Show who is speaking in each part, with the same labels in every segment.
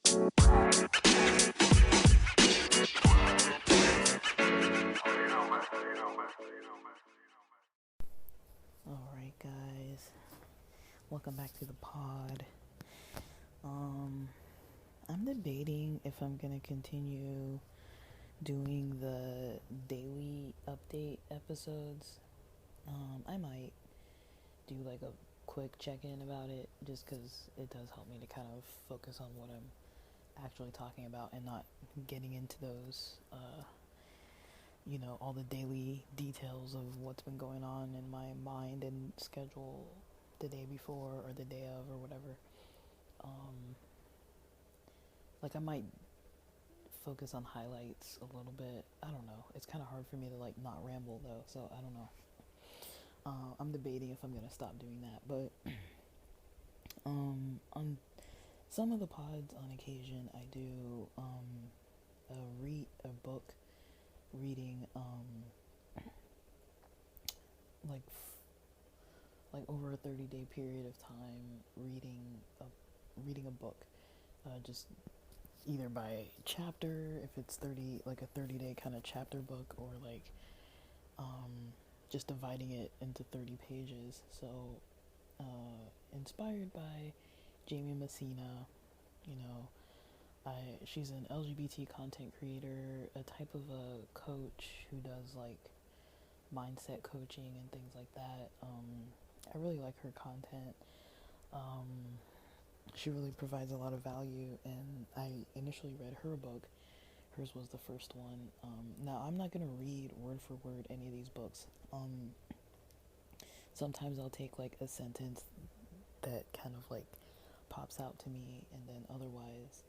Speaker 1: Alright, guys, welcome back to the pod. I'm debating if I'm gonna continue doing the daily update episodes. I might do like a quick check-in about it just because it does help me to kind of focus on what I'm actually talking about and not getting into those all the daily details of what's been going on in my mind and schedule the day before or the day of or whatever. Like I might focus on highlights a little bit. I don't know. It's kind of hard for me to like not ramble though, so I don't know. I'm debating if I'm gonna stop doing that, but on some of the pods, on occasion, I do read a book reading like like over a 30-day period of time reading a book, just either by chapter if it's 30, like a 30-day kind of chapter book, or like just dividing it into 30 pages. So inspired by Jamie Messina, you know, she's an LGBT content creator, a type of a coach who does like mindset coaching and things like that. I really like her content. She really provides a lot of value, and I initially read her book. Hers was the first one. Now, I'm not going to read word for word any of these books. Sometimes I'll take like a sentence that kind of like pops out to me, and then otherwise,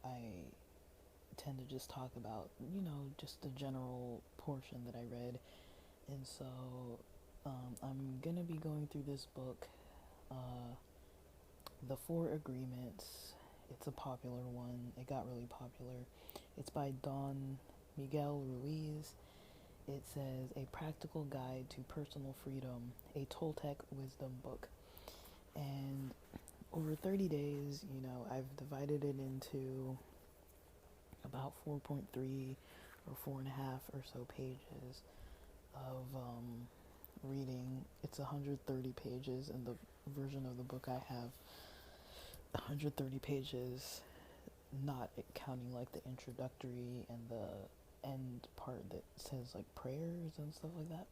Speaker 1: I tend to just talk about, just the general portion that I read. And so I'm going to be going through this book, The Four Agreements. It's a popular one. It got really popular. It's by Don Miguel Ruiz. It says, A Practical Guide to Personal Freedom, a Toltec Wisdom Book. And over 30 days, I've divided it into about 4.3 or 4.5 or so pages of reading. It's 130 pages, and the version of the book I have 130 pages, not counting like the introductory and the end part that says like prayers and stuff like that.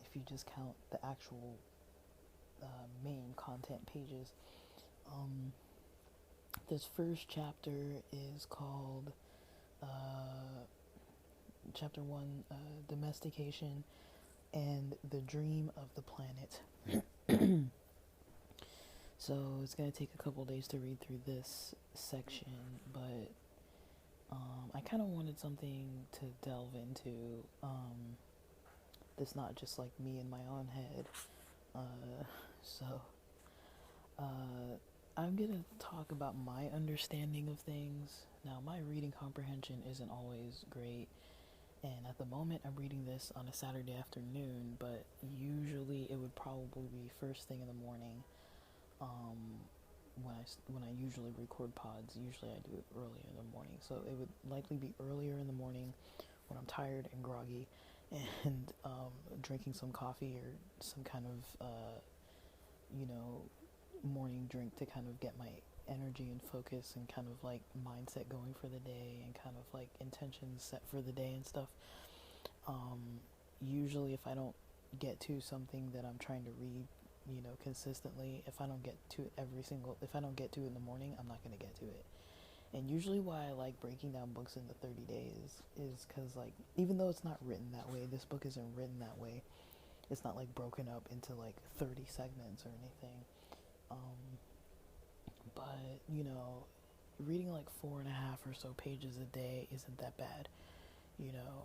Speaker 1: If you just count the actual main content pages, this first chapter is called chapter 1, Domestication and the Dream of the Planet. So it's going to take a couple days to read through this section, but I kind of wanted something to delve into that's not just like me in my own head. So I'm going to talk about my understanding of things. Now, my reading comprehension isn't always great, and at the moment I'm reading this on a Saturday afternoon, but usually it would probably be first thing in the morning. When I usually record pods, usually I do it early in the morning, so it would likely be earlier in the morning when I'm tired and groggy, and drinking some coffee or some kind of morning drink to kind of get my energy and focus and kind of like mindset going for the day and kind of like intentions set for the day and stuff. Usually if I don't get to something that I'm trying to read, consistently, if I don't get to it in the morning, I'm not going to get to it. And usually why I like breaking down books into 30 days is because, like, even though it's not written that way, this book isn't written that way. It's not like broken up into like 30 segments or anything. But, reading like 4.5 or so pages a day isn't that bad.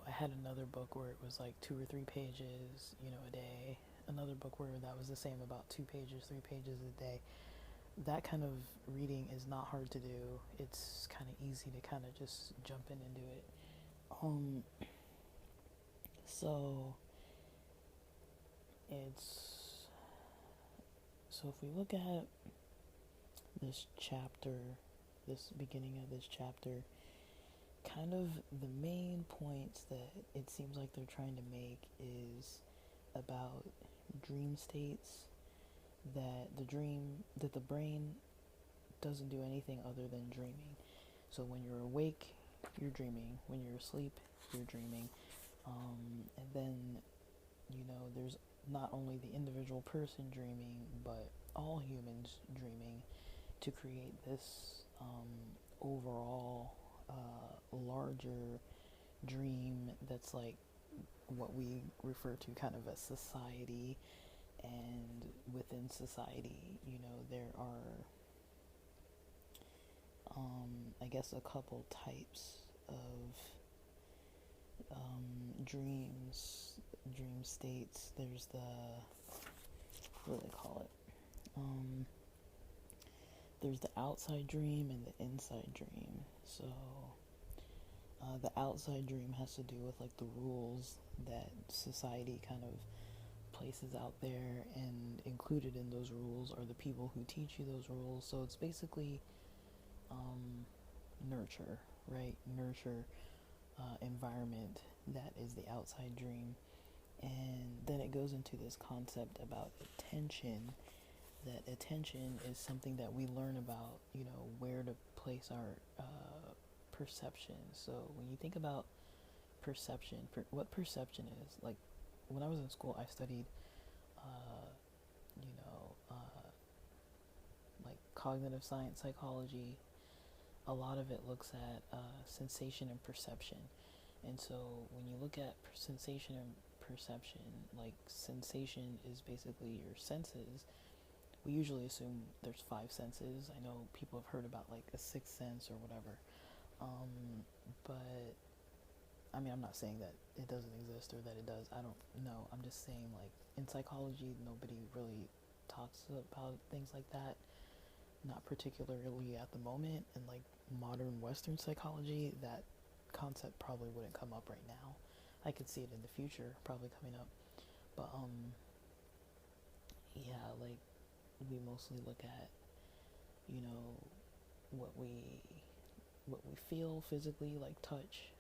Speaker 1: I had another book where it was like 2 or 3 pages, a day. Another book where that was the same, about 2 pages, 3 pages a day. That kind of reading is not hard to do. It's kind of easy to kind of just jump in and do it. So if we look at this chapter, this beginning of this chapter, kind of the main points that it seems like they're trying to make is about dream states, that the brain doesn't do anything other than dreaming. So when you're awake, you're dreaming. When you're asleep, you're dreaming. And then, there's not only the individual person dreaming, but all humans dreaming to create this overall larger dream that's like what we refer to kind of as society. And within society, there are, I guess, a couple types of dream states. There's what do they call it? There's the outside dream and the inside dream. So the outside dream has to do with like the rules that society kind of places out there, and included in those rules are the people who teach you those rules. So it's basically nurture, right? Nurture environment. That is the outside dream. And then it goes into this concept about attention, that attention is something that we learn about, where to place our perception. So when you think about perception, what perception is, like when I was in school, I studied, you know, like cognitive science, psychology. A lot of it looks at sensation and perception. And so when you look at sensation and perception, like sensation is basically your senses. We usually assume there's five senses. I know people have heard about like a sixth sense or whatever. But I mean, I'm not saying that it doesn't exist or that it does. I don't know. I'm just saying, like, in psychology, nobody really talks about things like that. Not particularly at the moment. In like modern Western psychology, that concept probably wouldn't come up right now. I could see it in the future, probably coming up. But yeah, like we mostly look at, you know, what we feel physically, like touch,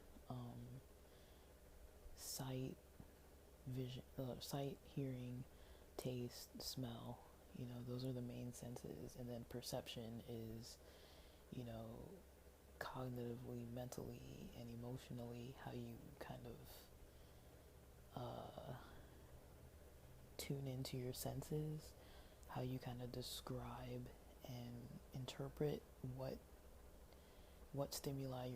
Speaker 1: sight, vision, sight, hearing, taste, smell. Those are the main senses, and then perception is, you know, cognitively, mentally, and emotionally how you kind of tune into your senses, how you kind of describe and interpret what stimuli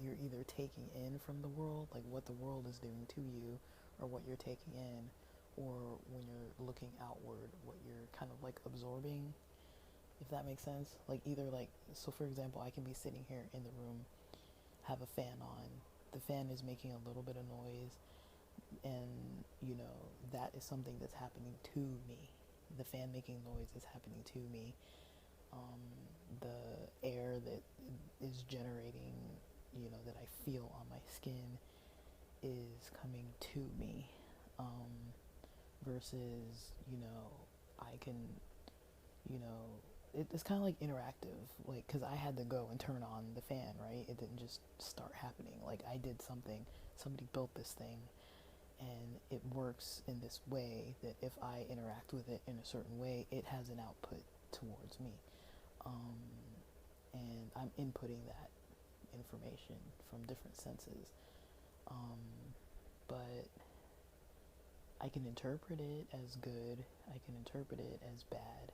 Speaker 1: you're either taking in from the world, like what the world is doing to you, or what you're taking in, or when you're looking outward, what you're kind of like absorbing, if that makes sense. Like either like, so for example, I can be sitting here in the room, have a fan on, the fan is making a little bit of noise, and that is something that's happening to me. The fan making noise is happening to me. The air that is generating, that I feel on my skin is coming to me, versus, I can, it's kind of like interactive, like, because I had to go and turn on the fan, right? It didn't just start happening. Like, I did something, somebody built this thing, and it works in this way that if I interact with it in a certain way, it has an output towards me. And I'm inputting that information from different senses. But I can interpret it as good, I can interpret it as bad.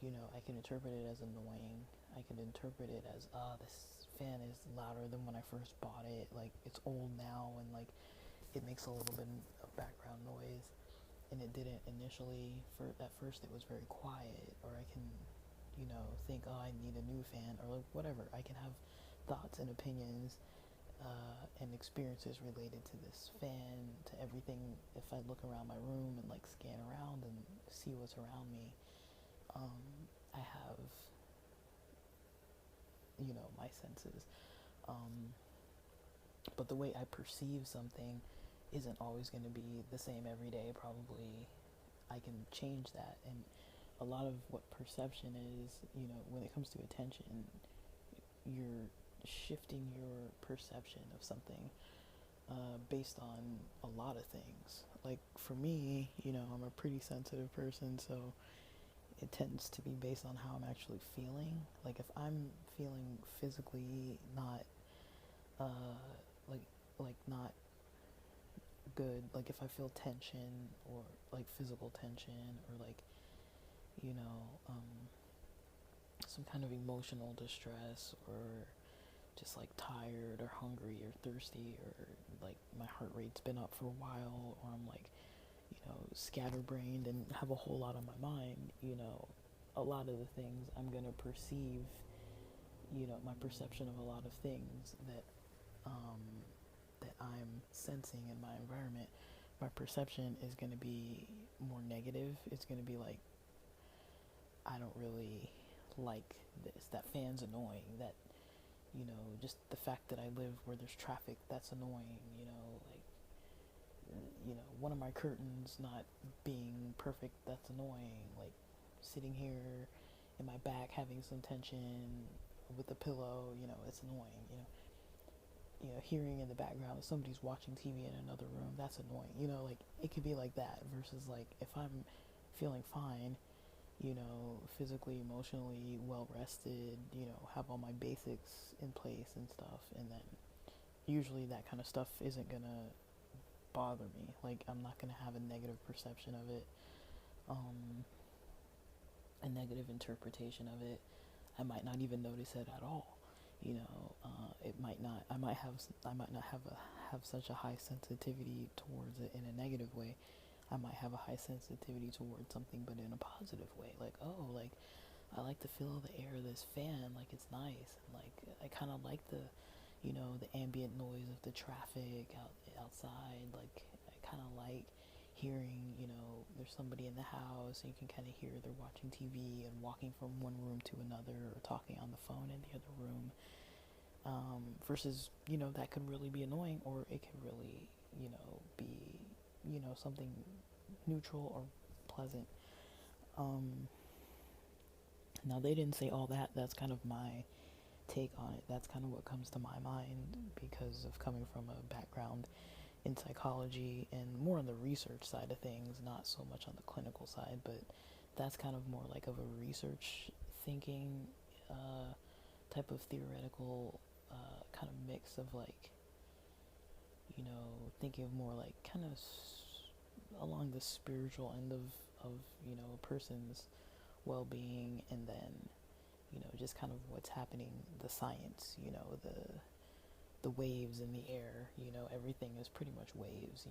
Speaker 1: I can interpret it as annoying. I can interpret it as, this fan is louder than when I first bought it. Like, it's old now, and like, it makes a little bit of background noise. And it didn't initially. At first, it was very quiet. Or I can, think, I need a new fan, or like whatever. I can have thoughts and opinions and experiences related to this fan, to everything. If I look around my room and like scan around and see what's around me, I have, my senses. But the way I perceive something isn't always going to be the same every day. Probably I can change that, and a lot of what perception is, when it comes to attention, you're shifting your perception of something based on a lot of things. Like for me, I'm a pretty sensitive person, so it tends to be based on how I'm actually feeling. Like if I'm feeling physically not like not good, like if I feel tension or like physical tension or like you know um, some kind of emotional distress or just like tired or hungry or thirsty or like my heart rate's been up for a while or I'm like scatterbrained and have a whole lot on my mind, a lot of the things I'm gonna perceive, my perception of a lot of things that I'm sensing in my environment, my perception is gonna be more negative. It's gonna be like, I don't really like this. That fan's annoying. That, just the fact that I live where there's traffic, that's annoying, like, one of my curtains not being perfect, that's annoying. Like, sitting here in my back having some tension with a pillow, it's annoying, hearing in the background somebody's watching TV in another room, that's annoying, like, it could be like that versus, like, if I'm feeling fine, physically, emotionally well rested, have all my basics in place and stuff, and then usually that kind of stuff isn't gonna bother me. Like, I'm not gonna have a negative perception of it, a negative interpretation of it. I might not even notice it at all. It might not. I might not have such a high sensitivity towards it in a negative way. I might have a high sensitivity towards something, but in a positive way. Like, oh, like, I like to feel the air of this fan. Like, it's nice. Like, I kind of like the ambient noise of the traffic outside. Like, I kind of like hearing, there's somebody in the house and you can kind of hear they're watching TV and walking from one room to another or talking on the phone in the other room. Versus, that could really be annoying, or it could really, be, something neutral or pleasant. Now, they didn't say all that. That's kind of my take on it. That's kind of what comes to my mind because of coming from a background in psychology and more on the research side of things, not so much on the clinical side, but that's kind of more like of a research thinking type of theoretical kind of mix of like, thinking of more like kind of along the spiritual end of a person's well-being, and then just kind of what's happening, the science, the waves in the air, everything is pretty much waves,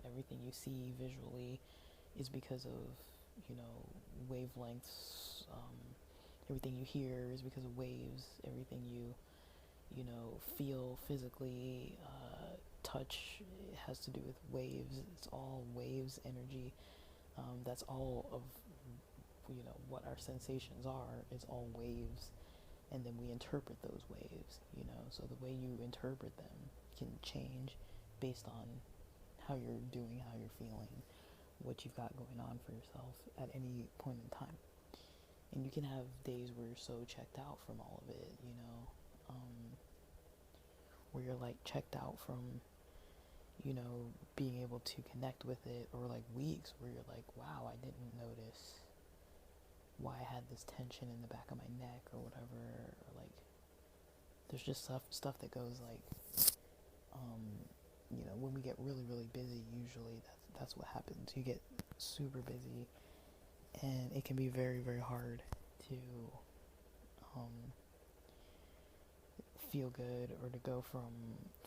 Speaker 1: everything you see visually is because of wavelengths, everything you hear is because of waves, everything you feel physically, touch has to do with waves. It's all waves, energy. That's all of what our sensations are. It's all waves, and then we interpret those waves. So the way you interpret them can change based on how you're doing, how you're feeling, what you've got going on for yourself at any point in time. And you can have days where you're so checked out from all of it, where you're like checked out from being able to connect with it, or like weeks where you're like, wow, I didn't notice why I had this tension in the back of my neck or whatever, or like there's just stuff that goes like when we get really, really busy, usually that's what happens. You get super busy and it can be very, very hard to feel good, or to go from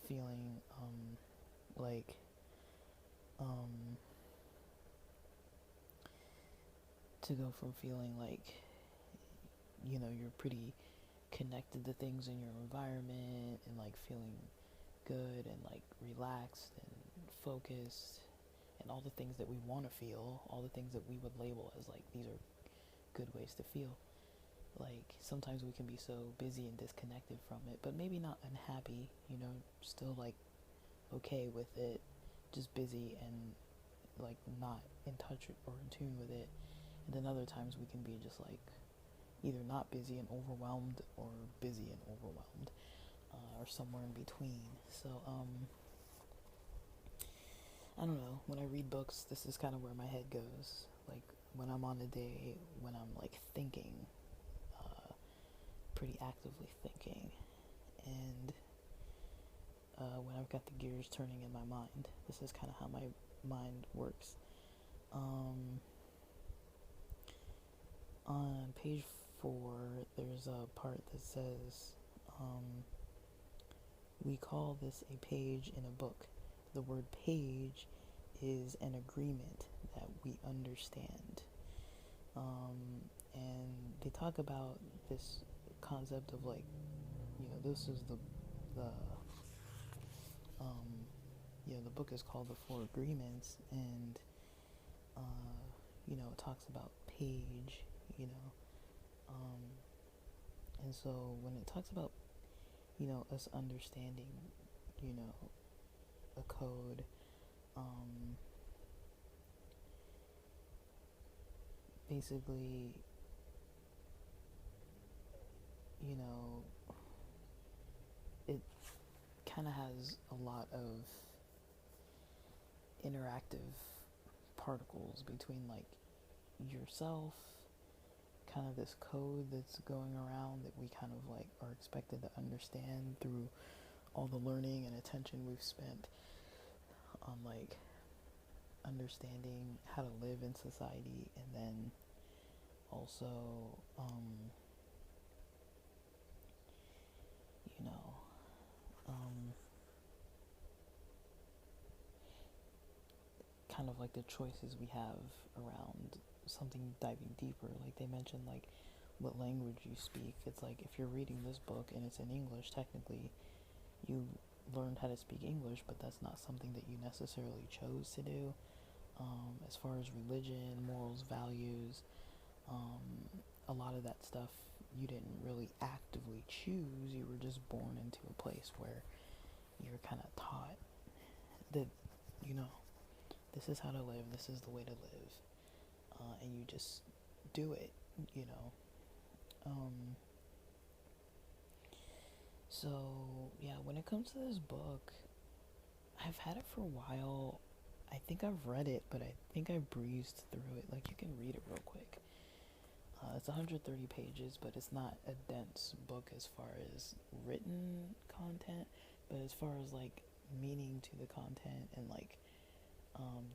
Speaker 1: feeling like to go from feeling like you're pretty connected to things in your environment and like feeling good and like relaxed and focused and all the things that we want to feel, all the things that we would label as like these are good ways to feel. Like sometimes we can be so busy and disconnected from it, but maybe not unhappy, still like okay with it, just busy and like not in touch or in tune with it. And then other times we can be just like either not busy and overwhelmed or busy and overwhelmed, or somewhere in between. So, I don't know. When I read books, this is kind of where my head goes. Like when I'm on a day when I'm like thinking, pretty actively thinking, and when I've got the gears turning in my mind, this is kind of how my mind works. On page 4, there's a part that says, we call this a page in a book. The word page is an agreement that we understand. And they talk about this concept of like, this is the the book is called The Four Agreements, and it talks about page, and so when it talks about us understanding a code, basically it kind of has a lot of interactive particles between like yourself, kind of this code that's going around that we kind of like are expected to understand through all the learning and attention we've spent on like understanding how to live in society, and then also kind of like the choices we have around something diving deeper. Like they mentioned like what language you speak. It's like if you're reading this book and it's in English, technically you learned how to speak English, but that's not something that you necessarily chose to do. As far as religion, morals, values, a lot of that stuff you didn't really actively choose. You were just born into a place where you're kind of taught that, this is how to live, this is the way to live, and you just do it, So, yeah, when it comes to this book, I've had it for a while. I think I've read it, but I think I breezed through it. Like, you can read it real quick. It's 130 pages, but it's not a dense book as far as written content, but as far as, like, meaning to the content and, like,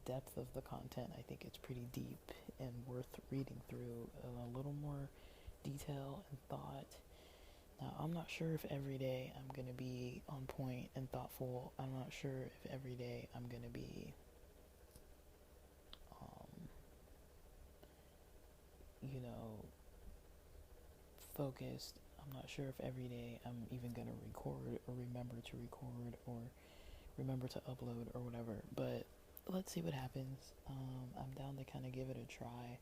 Speaker 1: depth of the content, I think it's pretty deep and worth reading through a little more detail and thought. Now, I'm not sure if every day I'm going to be on point and thoughtful. I'm not sure if every day I'm going to be, focused. I'm not sure if every day I'm even going to record or remember to record or remember to upload or whatever. But let's see what happens. I'm down to kind of give it a try,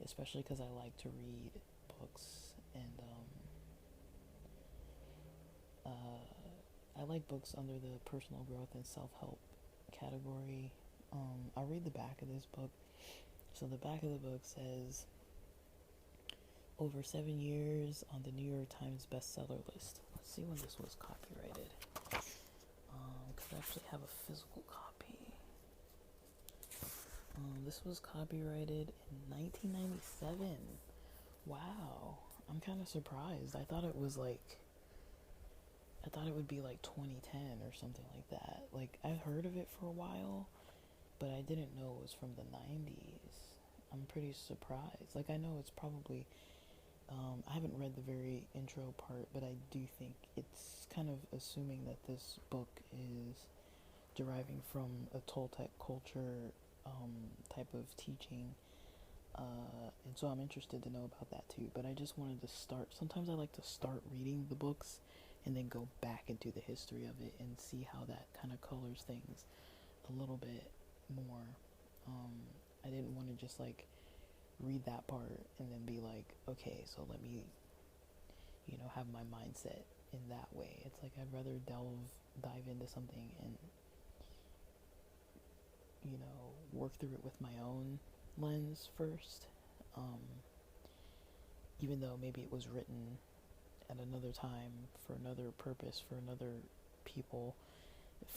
Speaker 1: especially because I like to read books, and I like books under the personal growth and self-help category. I'll read the back of this book. So the back of the book says, over 7 years on the New York Times bestseller list. Let's see when this was copyrighted. Because I actually have a physical copy. This was copyrighted in 1997. Wow. I'm kind of surprised. I thought it would be like 2010 or something like that. Like, I've heard of it for a while, but I didn't know it was from the 90s. I'm pretty surprised. Like, I know it's probably, I haven't read the very intro part, but I do think it's kind of assuming that this book is deriving from a Toltec culture type of teaching. And so I'm interested to know about that too. But I just wanted to start. Sometimes I like to start reading the books and then go back into the history of it and see how that kind of colors things a little bit more. I didn't want to just like read that part and then be like, okay, so let me, have my mindset in that way. It's like I'd rather dive into something and, work through it with my own lens first, even though maybe it was written at another time for another purpose, for another people,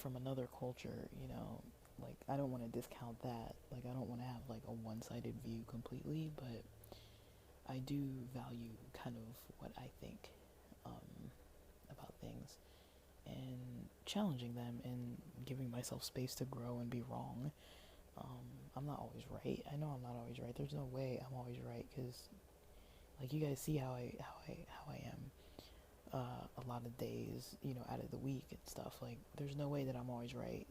Speaker 1: from another culture, like, I don't want to discount that. Like, I don't want to have like a one-sided view completely, but I do value kind of what I think about things, and challenging them and giving myself space to grow and be wrong. I'm not always right. I know I'm not always right. There's no way I'm always right, because like, you guys see how I am a lot of days, out of the week and stuff. Like, there's no way that I'm always right,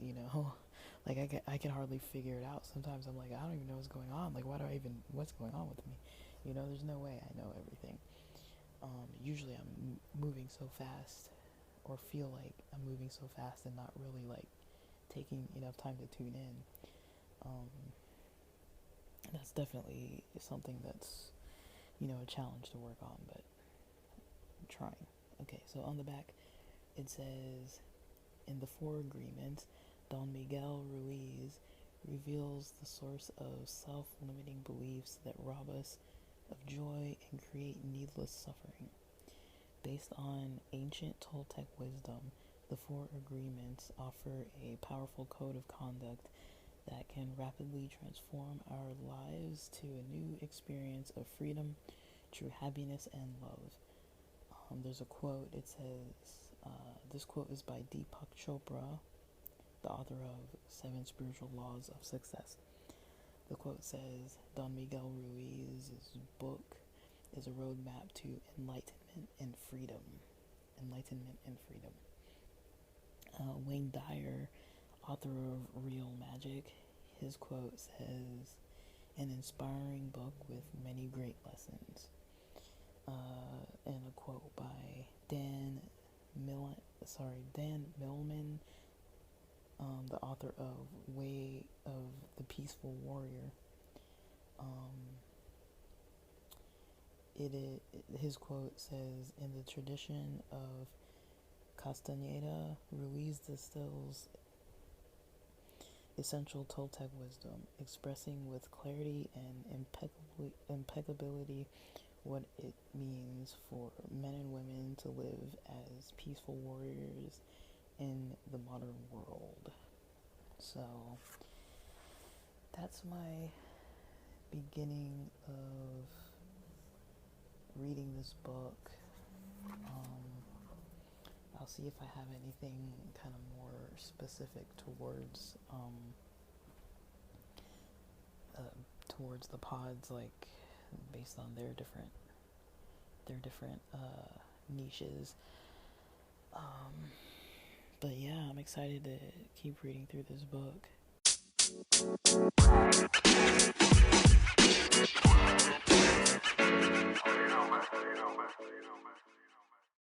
Speaker 1: like, I can hardly figure it out. Sometimes I'm like, I don't even know what's going on. Like, what's going on with me? There's no way I know everything. Usually I'm moving so fast, or feel like I'm moving so fast, and not really like taking enough time to tune in. That's definitely something that's, a challenge to work on, but I'm trying. Okay, so on the back, it says, in the Four Agreements, Don Miguel Ruiz reveals the source of self-limiting beliefs that rob us of joy and create needless suffering. Based on ancient Toltec wisdom, the Four Agreements offer a powerful code of conduct that can rapidly transform our lives to a new experience of freedom, true happiness, and love. There's a quote. It says, this quote is by Deepak Chopra, the author of 7 Spiritual Laws of Success. The quote says, Don Miguel Ruiz's book is a roadmap to enlightenment and freedom. Enlightenment and freedom. Wayne Dyer, author of Real Magic, his quote says, an inspiring book with many great lessons. And a quote by Dan Millman, the author of Way of the Peaceful Warrior. His quote says, in the tradition of Castaneda, Ruiz distills essential Toltec wisdom, expressing with clarity and impeccability what it means for men and women to live as peaceful warriors in the modern world. So that's my beginning of reading this book. I'll see if I have anything kind of more specific towards the pods, like based on their different niches. But yeah, I'm excited to keep reading through this book.